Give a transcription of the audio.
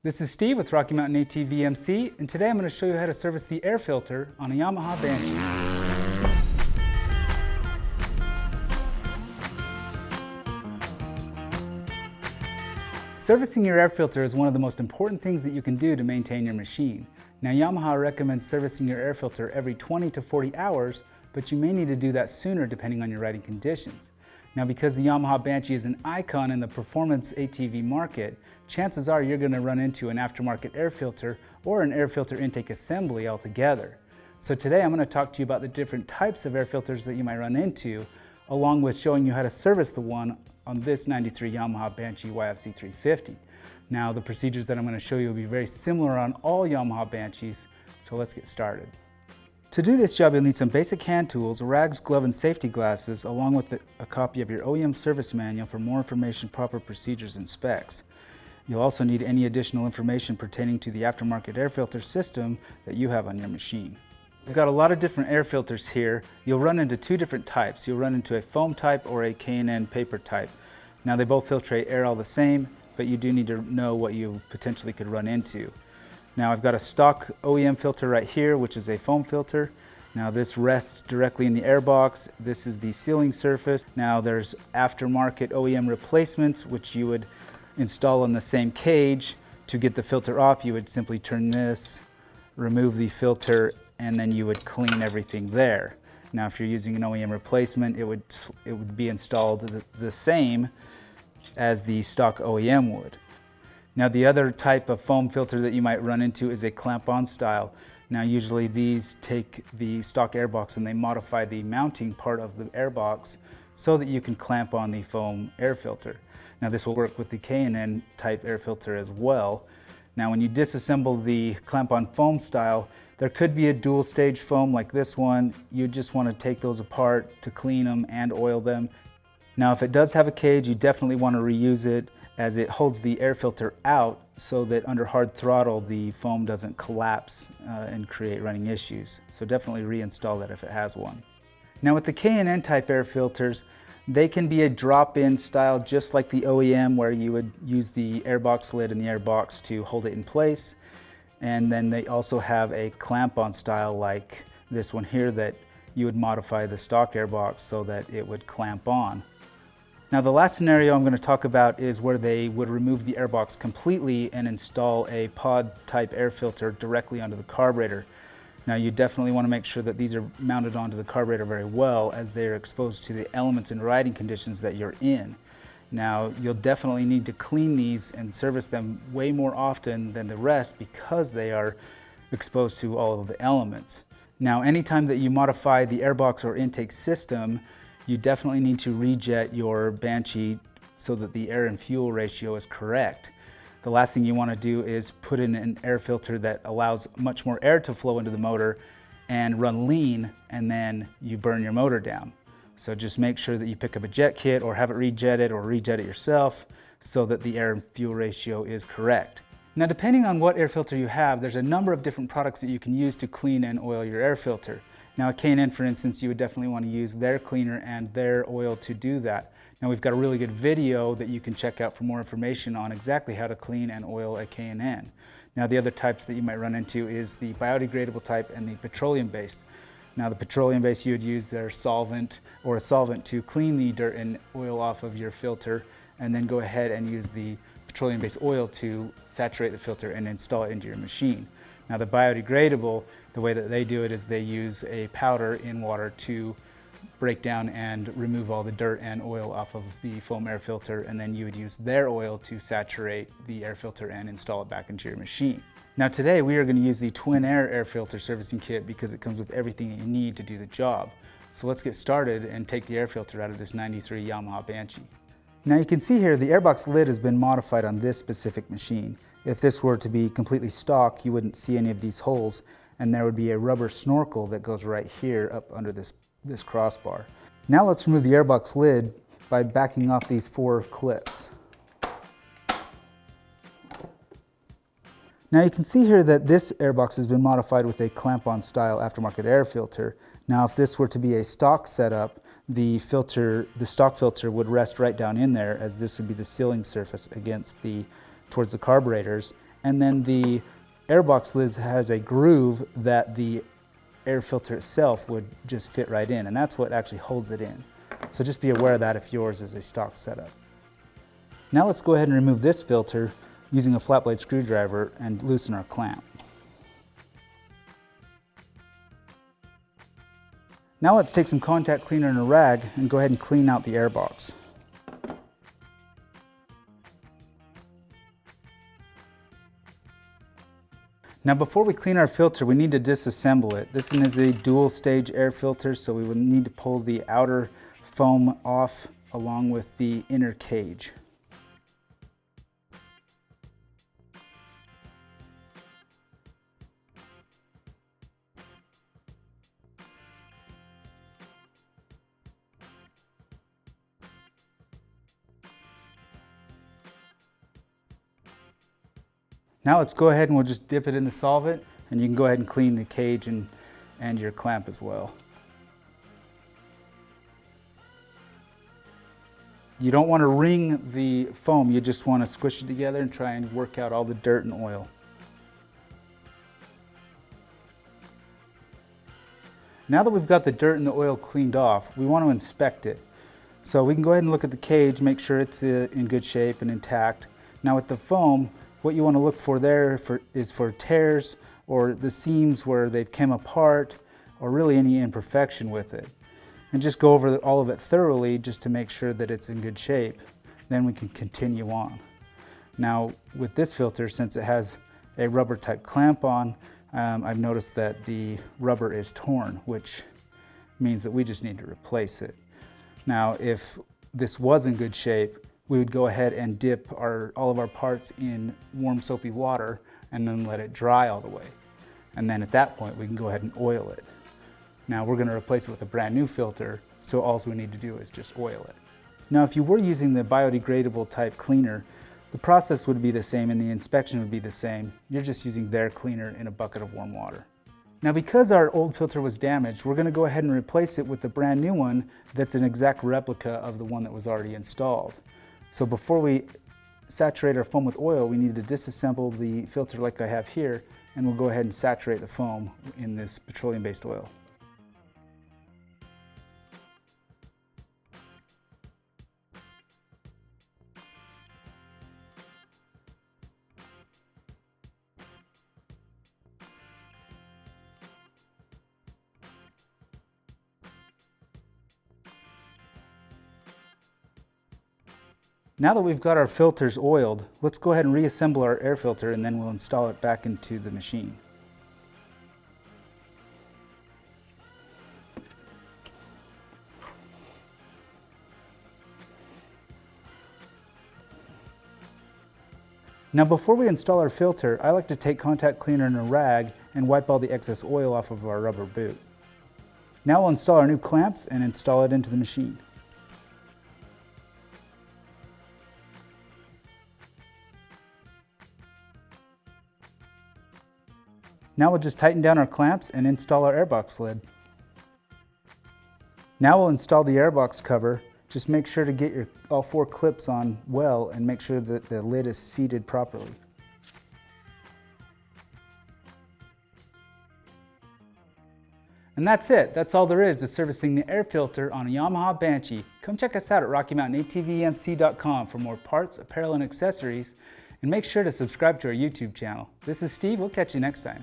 This is Steve with Rocky Mountain ATV-MC, and today I'm going to show you how to service the air filter on a Yamaha Banshee. Servicing your air filter is one of the most important things that you can do to maintain your machine. Now, Yamaha recommends servicing your air filter every 20 to 40 hours, but you may need to do that sooner depending on your riding conditions. Now, because the Yamaha Banshee is an icon in the performance ATV market, chances are you're going to run into an aftermarket air filter or an air filter intake assembly altogether. So today I'm going to talk to you about the different types of air filters that you might run into, along with showing you how to service the one on this 93 Yamaha Banshee YFZ 350. Now, the procedures that I'm going to show you will be very similar on all Yamaha Banshees, so let's get started. To do this job, you'll need some basic hand tools, rags, glove, and safety glasses, along with a copy of your OEM service manual for more information, proper procedures, and specs. You'll also need any additional information pertaining to the aftermarket air filter system that you have on your machine. We've got a lot of different air filters here. You'll run into two different types. You'll run into a foam type or a K&N paper type. Now, they both filtrate air all the same, but you do need to know what you potentially could run into. Now, I've got a stock OEM filter right here, which is a foam filter. Now, this rests directly in the air box. This is the sealing surface. Now, there's aftermarket OEM replacements, which you would install in the same cage. To get the filter off, you would simply turn this, remove the filter, and then you would clean everything there. Now, if you're using an OEM replacement, it would be installed the same as the stock OEM would. Now, the other type of foam filter that you might run into is a clamp-on style. Now, usually these take the stock airbox and they modify the mounting part of the airbox so that you can clamp on the foam air filter. Now, this will work with the K&N type air filter as well. Now, when you disassemble the clamp-on foam style, there could be a dual stage foam like this one. You just want to take those apart to clean them and oil them. Now, if it does have a cage, you definitely want to reuse it, as it holds the air filter out so that under hard throttle the foam doesn't collapse and create running issues. So definitely reinstall that if it has one. Now, with the K&N type air filters, they can be a drop-in style just like the OEM, where you would use the airbox lid and the airbox to hold it in place. And then they also have a clamp-on style like this one here that you would modify the stock airbox so that it would clamp on. Now, the last scenario I'm going to talk about is where they would remove the airbox completely and install a pod type air filter directly onto the carburetor. Now, you definitely want to make sure that these are mounted onto the carburetor very well, as they are exposed to the elements and riding conditions that you're in. Now, you'll definitely need to clean these and service them way more often than the rest because they are exposed to all of the elements. Now, anytime that you modify the airbox or intake system, you definitely need to rejet your Banshee so that the air and fuel ratio is correct. The last thing you want to do is put in an air filter that allows much more air to flow into the motor and run lean, and then you burn your motor down. So just make sure that you pick up a jet kit or have it rejetted or rejet it yourself so that the air and fuel ratio is correct. Now, depending on what air filter you have, there's a number of different products that you can use to clean and oil your air filter. Now, at K&N, for instance, you would definitely want to use their cleaner and their oil to do that. Now, we've got a really good video that you can check out for more information on exactly how to clean and oil a K&N. Now, the other types that you might run into is the biodegradable type and the petroleum-based. Now, the petroleum-based, you would use their solvent or a solvent to clean the dirt and oil off of your filter, and then go ahead and use the petroleum-based oil to saturate the filter and install it into your machine. Now, the biodegradable, the way that they do it is they use a powder in water to break down and remove all the dirt and oil off of the foam air filter, and then you would use their oil to saturate the air filter and install it back into your machine. Now, today we are going to use the Twin Air filter servicing kit because it comes with everything that you need to do the job. So let's get started and take the air filter out of this 93 Yamaha Banshee. Now, you can see here the airbox lid has been modified on this specific machine. If this were to be completely stock, you wouldn't see any of these holes, and there would be a rubber snorkel that goes right here up under this crossbar. Now let's remove the airbox lid by backing off these 4 clips. Now, you can see here that this airbox has been modified with a clamp-on style aftermarket air filter. Now, if this were to be a stock setup, the stock filter would rest right down in there, as this would be the sealing surface towards the carburetors, and then the airbox lid has a groove that the air filter itself would just fit right in, and that's what actually holds it in. So just be aware of that if yours is a stock setup. Now let's go ahead and remove this filter using a flat blade screwdriver and loosen our clamp. Now let's take some contact cleaner and a rag and go ahead and clean out the airbox. Now before we clean our filter, we need to disassemble it. This is a dual stage air filter, so we would need to pull the outer foam off along with the inner cage. Now let's go ahead and we'll just dip it in the solvent, and you can go ahead and clean the cage and your clamp as well. You don't want to wring the foam, you just want to squish it together and try and work out all the dirt and oil. Now that we've got the dirt and the oil cleaned off, we want to inspect it. So we can go ahead and look at the cage, make sure it's in good shape and intact. Now with the foam, what you want to look for there is for tears or the seams where they've come apart, or really any imperfection with it. And just go over all of it thoroughly just to make sure that it's in good shape. Then we can continue on. Now with this filter, since it has a rubber type clamp on, I've noticed that the rubber is torn, which means that we just need to replace it. Now if this was in good shape, we would go ahead and dip all of our parts in warm soapy water and then let it dry all the way. And then at that point we can go ahead and oil it. Now we're going to replace it with a brand new filter, so all we need to do is just oil it. Now if you were using the biodegradable type cleaner, the process would be the same and the inspection would be the same. You're just using their cleaner in a bucket of warm water. Now because our old filter was damaged, we're going to go ahead and replace it with the brand new one that's an exact replica of the one that was already installed. So before we saturate our foam with oil, we need to disassemble the filter like I have here, and we'll go ahead and saturate the foam in this petroleum-based oil. Now that we've got our filters oiled, let's go ahead and reassemble our air filter, and then we'll install it back into the machine. Now before we install our filter, I like to take contact cleaner and a rag and wipe all the excess oil off of our rubber boot. Now we'll install our new clamps and install it into the machine. Now we'll just tighten down our clamps and install our airbox lid. Now we'll install the airbox cover. Just make sure to get all 4 clips on well and make sure that the lid is seated properly. And that's it. That's all there is to servicing the air filter on a Yamaha Banshee. Come check us out at RockyMountainATVMC.com for more parts, apparel, and accessories. And make sure to subscribe to our YouTube channel. This is Steve. We'll catch you next time.